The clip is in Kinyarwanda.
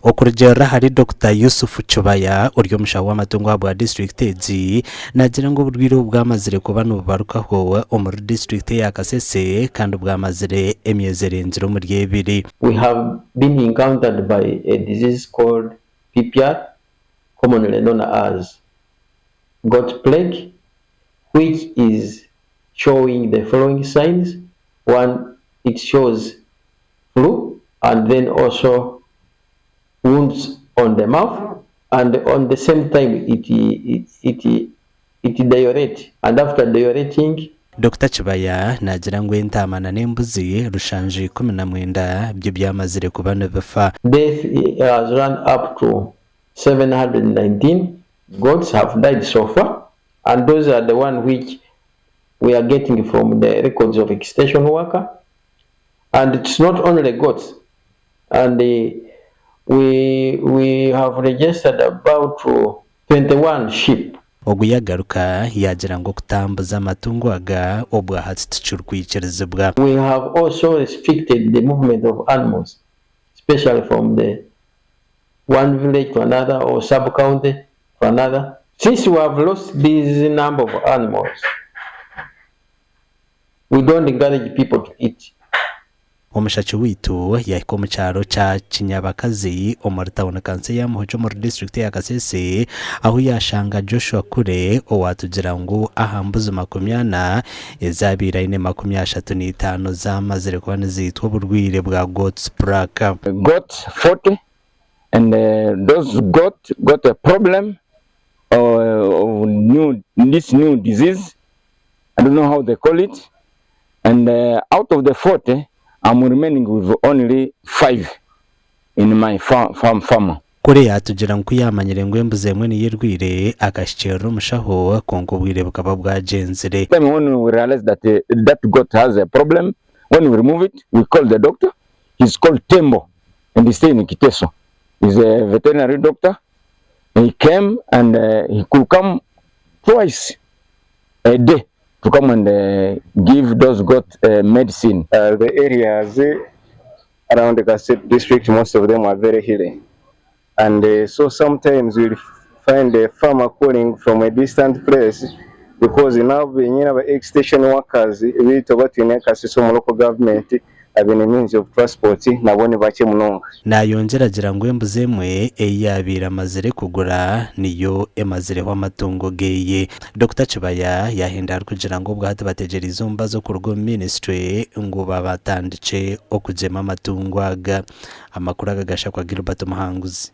okurjera hari Dr. Yusuf Chubaya uryo mushaho w'amatungo wa district ezi nagira ngo burwiro bwamazire kuba nubarukaho omuri district ya Kasese kandi bwamazire emyezerenziro muri yebiri. We have been encountered by a disease called PPR, commonly known as goat plague, which is showing the following signs. One, it shows flu, and then also wounds on the mouth, and on the same time it diurate, and after diureting Dr. Chibaya nagira ngo entamana n'embuzi rushanje 19 byo byamazire kubana bafa. Death has run up to 719 goats have died so far, and those are the one which we are getting from the records of extension worker. And it's not only goats, and we have registered about 21 sheep. Oguyagaruka yagira ngo kutambuza amatungo aga obwa hatitucurwikirizibwa. We have also restricted the movement of animals, especially from the one village to another or sub-county to another. Since we have lost this number of animals, we don't encourage people to eat. Omushachi witu yahiko mu cyaro cya Kinyabakazi omuri town kanse ya muhojo muri district ya Kasese aho yashanga Joshua Kure owatugira ngo ahambuza 20 ezabira ine 35 zamazire kubana zitwa burwire bwa goats plague. Got 40 and those got a problem of this new disease. I don't know how they call it, and out of the 40 I'm remaining with only 5 in my farm. Kure yatugira ngo yamanyire ngo embuze mwe ni yirwire akashikera umushaho kongo bwire bukaba bwagenzere. When we realize that that goat has a problem, when we remove it, we call the doctor. He's called Tembo, and he's staying in Kiteso. He's a veterinary doctor. He came and he could come twice a day to come and give those goats medicine. The areas around the Kasese district, most of them are very hilly, and so sometimes we'll find a farmer calling from a distant place because now being extension workers we to what in Kasese local government abene means of transport nabone bake munonga nayongeragira ngo embuze mwe eyabira mazire kugura niyo emazire ho amatungo geye. Dr. Chibaya yahenda kugira ngo bwate bategeriza umbazo ku rugo ministry ngo babatandice okujema amatungo aga amakuru agagasha kwa Gilbert Muhanguzi.